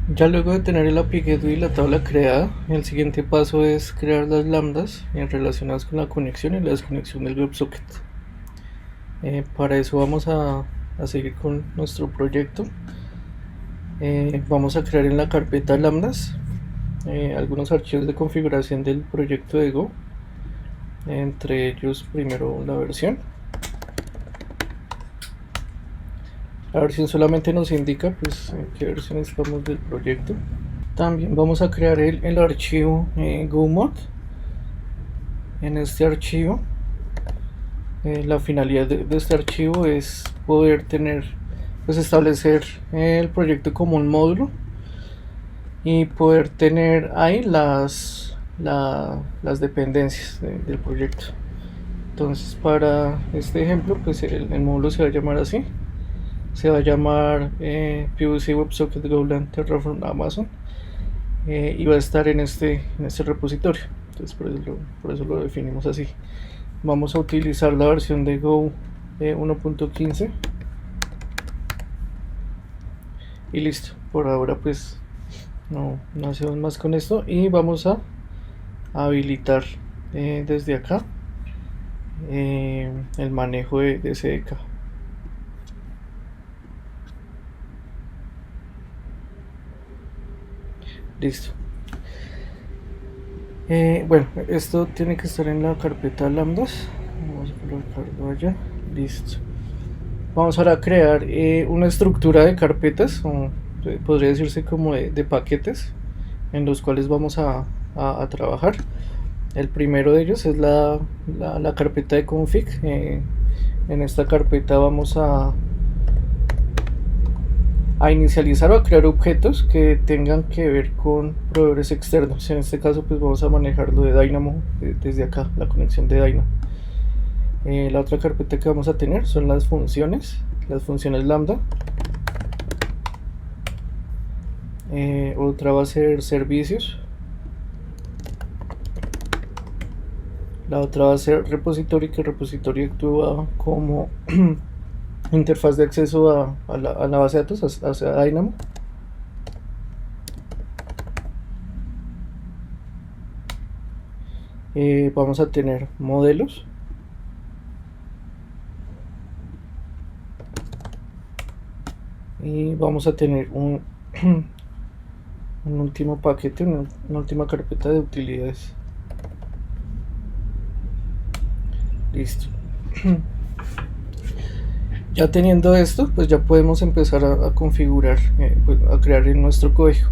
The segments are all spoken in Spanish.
Ya luego de tener el API Gateway y la tabla creada, el siguiente paso es crear las lambdas relacionadas con la conexión y la desconexión del WebSocket. Para eso vamos a seguir con nuestro proyecto. Vamos a crear en la carpeta lambdas algunos archivos de configuración del proyecto de Go, entre ellos primero la versión. La versión solamente nos indica pues en qué versión estamos del proyecto. También vamos a crear el archivo GoMod. En este archivo, la finalidad de este archivo es poder tener, pues establecer el proyecto como un módulo y poder tener ahí las dependencias del proyecto. Entonces, para este ejemplo, pues el módulo se va a llamar así. Se va a llamar PVC WebSocket Golang Terraform Amazon y va a estar en este repositorio. Entonces, por eso lo definimos así. Vamos a utilizar la versión de Go 1.15 y listo. Por ahora pues no hacemos más con esto y vamos a habilitar desde acá el manejo de SDK. Listo. Bueno, esto tiene que estar en la carpeta lambdas. Vamos a colocarlo allá. Listo. Vamos ahora a crear una estructura de carpetas, o podría decirse como de paquetes, en los cuales vamos a trabajar. El primero de ellos es la carpeta de config. En esta carpeta vamos a inicializar o a crear objetos que tengan que ver con proveedores externos. En este caso pues vamos a manejarlo de Dynamo, desde acá, la conexión de Dynamo. La otra carpeta que vamos a tener son las funciones lambda. Otra va a ser servicios. La otra va a ser repository, que el repository actúa como interfaz de acceso a la base de datos, hacia Dynamo. Vamos a tener modelos. Y vamos a tener un último paquete, una última carpeta de utilidades. Listo. Ya teniendo esto, pues ya podemos empezar a configurar, pues a crear en nuestro código.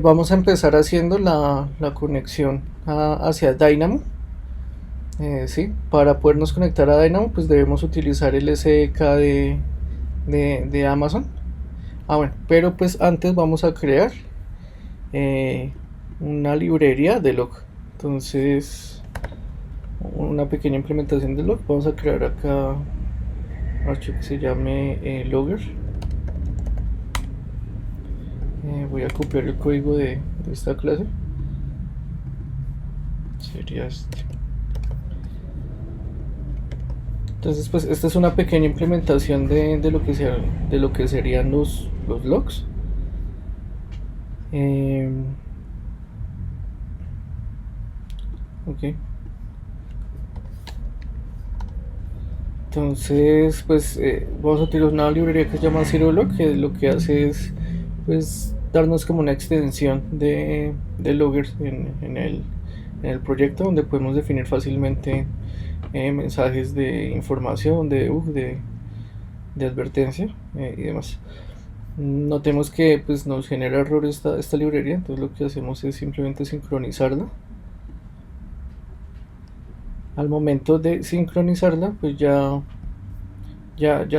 Vamos a empezar haciendo la conexión hacia Dynamo. ¿Sí? Para podernos conectar a Dynamo, pues debemos utilizar el SDK de Amazon. Bueno, pero pues antes vamos a crear una librería de log. Entonces, una pequeña implementación de log. Vamos a crear acá un archivo que se llame logger. Voy a copiar el código de esta clase. Sería este. Entonces, pues esta es una pequeña implementación de lo que serían los logs. Ok. Entonces, pues vamos a utilizar una librería que se llama ZeroLog, que lo que hace es pues darnos como una extensión de loggers en el proyecto, donde podemos definir fácilmente mensajes de información, de debug, de advertencia y demás. Notemos que pues nos genera error esta librería, entonces lo que hacemos es simplemente sincronizarla. Al momento de sincronizarla, pues ya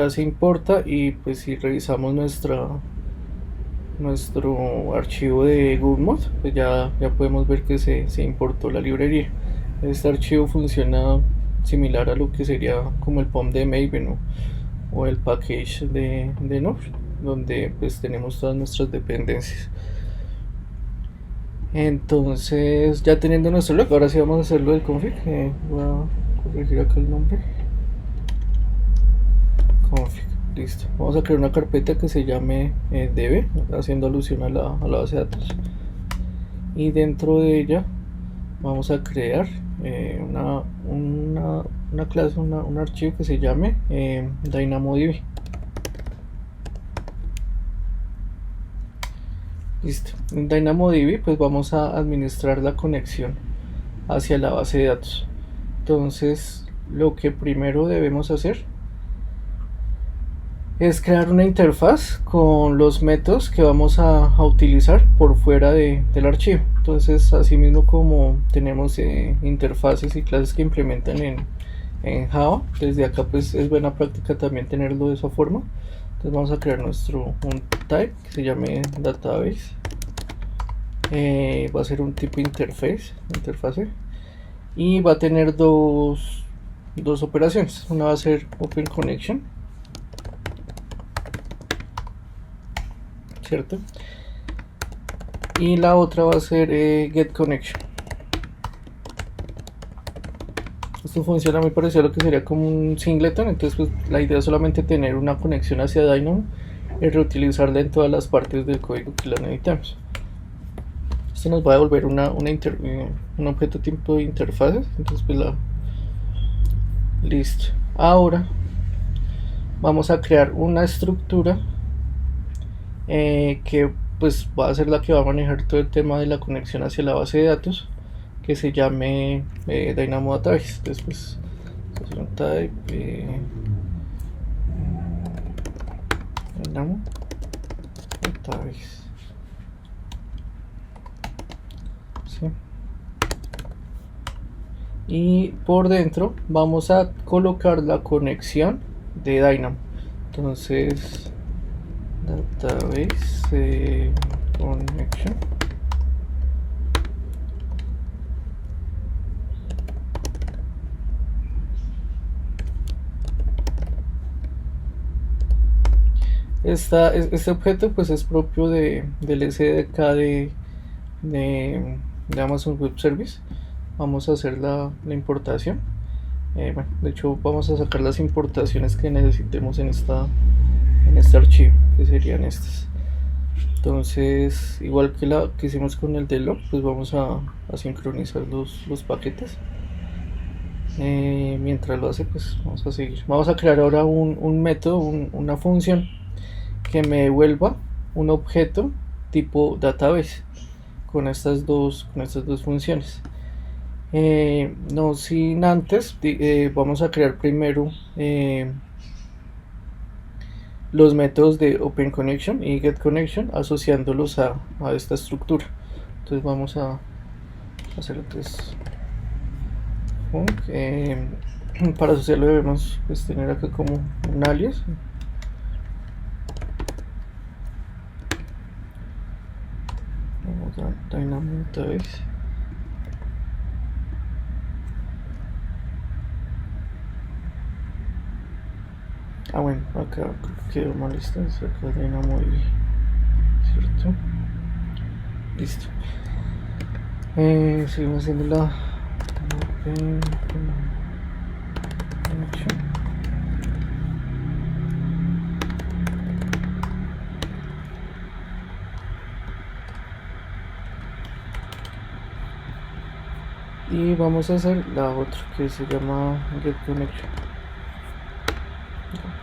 se importa, y pues si revisamos nuestro archivo de GoodMod, pues ya podemos ver que se importó la librería. Este archivo funciona similar a lo que sería como el POM de Maven o el package de Node, donde pues tenemos todas nuestras dependencias. Entonces, ya teniendo nuestro log, ahora sí vamos a hacerlo del config. Voy a corregir acá el nombre. Config. Listo, vamos a crear una carpeta que se llame db, haciendo alusión a la base de datos, y dentro de ella vamos a crear una clase, un archivo que se llame DynamoDB. Listo, en DynamoDB pues vamos a administrar la conexión hacia la base de datos. Entonces lo que primero debemos hacer es crear una interfaz con los métodos que vamos a utilizar por fuera del archivo. Entonces, así mismo como tenemos interfaces y clases que implementan en Java, desde acá pues es buena práctica también tenerlo de esa forma. Entonces vamos a crear un type que se llame database. Va a ser un tipo interface, y va a tener dos operaciones. Una va a ser open connection, ¿cierto? Y la otra va a ser get connection. Esto funciona muy parecido a lo que sería como un singleton. Entonces pues la idea es solamente tener una conexión hacia Dynamo y reutilizarla en todas las partes del código que la necesitamos. Esto nos va a devolver un objeto tipo de interfaces. Entonces pues listo. Ahora vamos a crear una estructura que pues va a ser la que va a manejar todo el tema de la conexión hacia la base de datos, que se llame Dynamo Database. Entonces pues un type Dynamo Database, ¿sí? Y por dentro vamos a colocar la conexión de Dynamo. Entonces database connection, este objeto pues es propio del SDK de Amazon Web Service. Vamos a hacer la importación. Bueno, de hecho vamos a sacar las importaciones que necesitemos en este archivo, que serían estas. Entonces, igual que la que hicimos con el log, pues vamos a sincronizar los paquetes. Mientras lo hace, pues vamos a seguir. Vamos a crear ahora un método, una función que me devuelva un objeto tipo database con estas dos funciones. No sin antes vamos a crear primero los métodos de Open Connection y Get Connection, asociándolos a esta estructura. Entonces vamos a hacer para asociarlo debemos pues tener acá como un alias. Vamos a Dynamo Database. Bueno, acá quedó mal esta, acá DynamoDB, ¿cierto? Listo. Seguimos haciendo la Open Connection. Y vamos a hacer la otra que se llama Get Connection.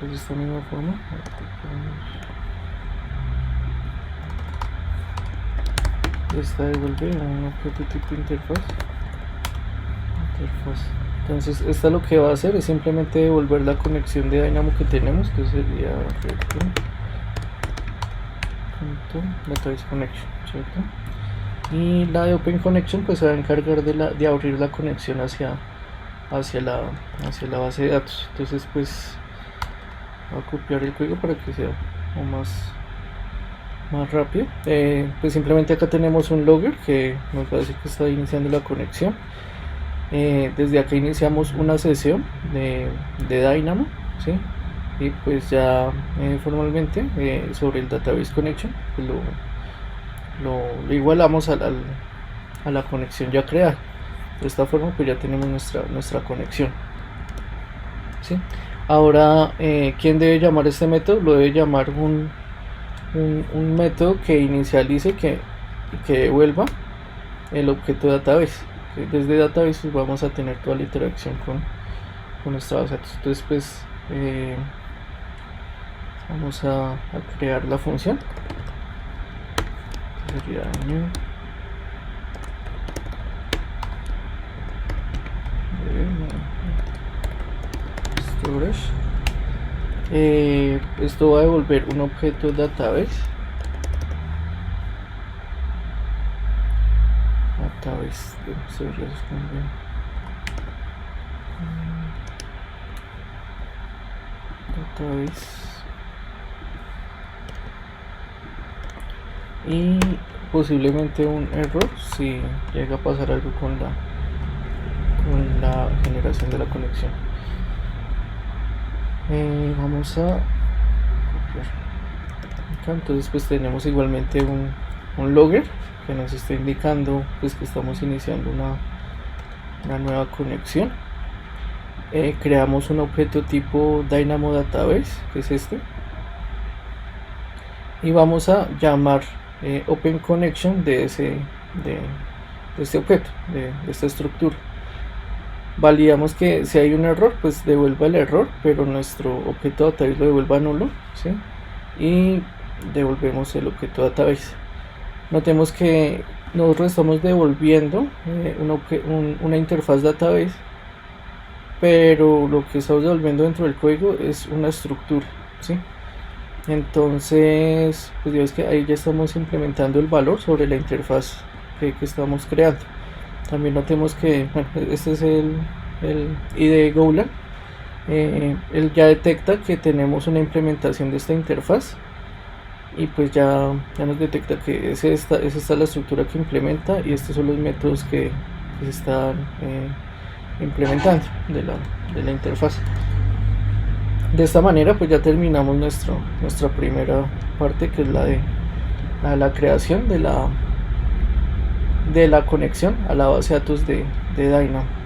Pues de esta misma forma esta devuelve un objeto tipo interfaz. Entonces esta lo que va a hacer es simplemente devolver la conexión de Dynamo que tenemos, que sería database connection, ¿cierto? Y la de Open Connection pues se va a encargar de abrir la conexión hacia la base de datos. Entonces pues voy a copiar el código para que sea más rápido. Pues simplemente acá tenemos un logger que nos va a decir que está iniciando la conexión. Desde acá iniciamos una sesión de Dynamo, ¿sí? Y pues ya formalmente sobre el database connection pues lo igualamos a la conexión ya creada. De esta forma pues ya tenemos nuestra conexión, ¿sí? Ahora, ¿quién debe llamar este método? Lo debe llamar un método que inicialice, que devuelva el objeto database. Desde database pues vamos a tener toda la interacción con nuestra base de datos. Entonces pues vamos a crear la función. Sería new storage. Esto va a devolver un objeto database. Y posiblemente un error si llega a pasar algo con la generación de la conexión. Vamos a copiar acá. Entonces pues tenemos igualmente un logger que nos está indicando pues que estamos iniciando una nueva conexión. Creamos un objeto tipo Dynamo Database, que es este, y vamos a llamar Open Connection de este objeto, de esta estructura. Validamos que si hay un error, pues devuelva el error, pero nuestro objeto database lo devuelva nulo, ¿sí? Y devolvemos el objeto database. Notemos que nosotros estamos devolviendo una interfaz database, pero lo que estamos devolviendo dentro del código es una estructura, ¿sí? Entonces pues ya ves que ahí ya estamos implementando el valor sobre la interfaz que estamos creando. También notemos que bueno, este es el IDE Golang. Él ya detecta que tenemos una implementación de esta interfaz y pues ya nos detecta que es esta la estructura que implementa y estos son los métodos que se están implementando de la interfaz. De esta manera pues ya terminamos nuestra primera parte, que es la de la creación de la conexión a la base de datos de Dynamo.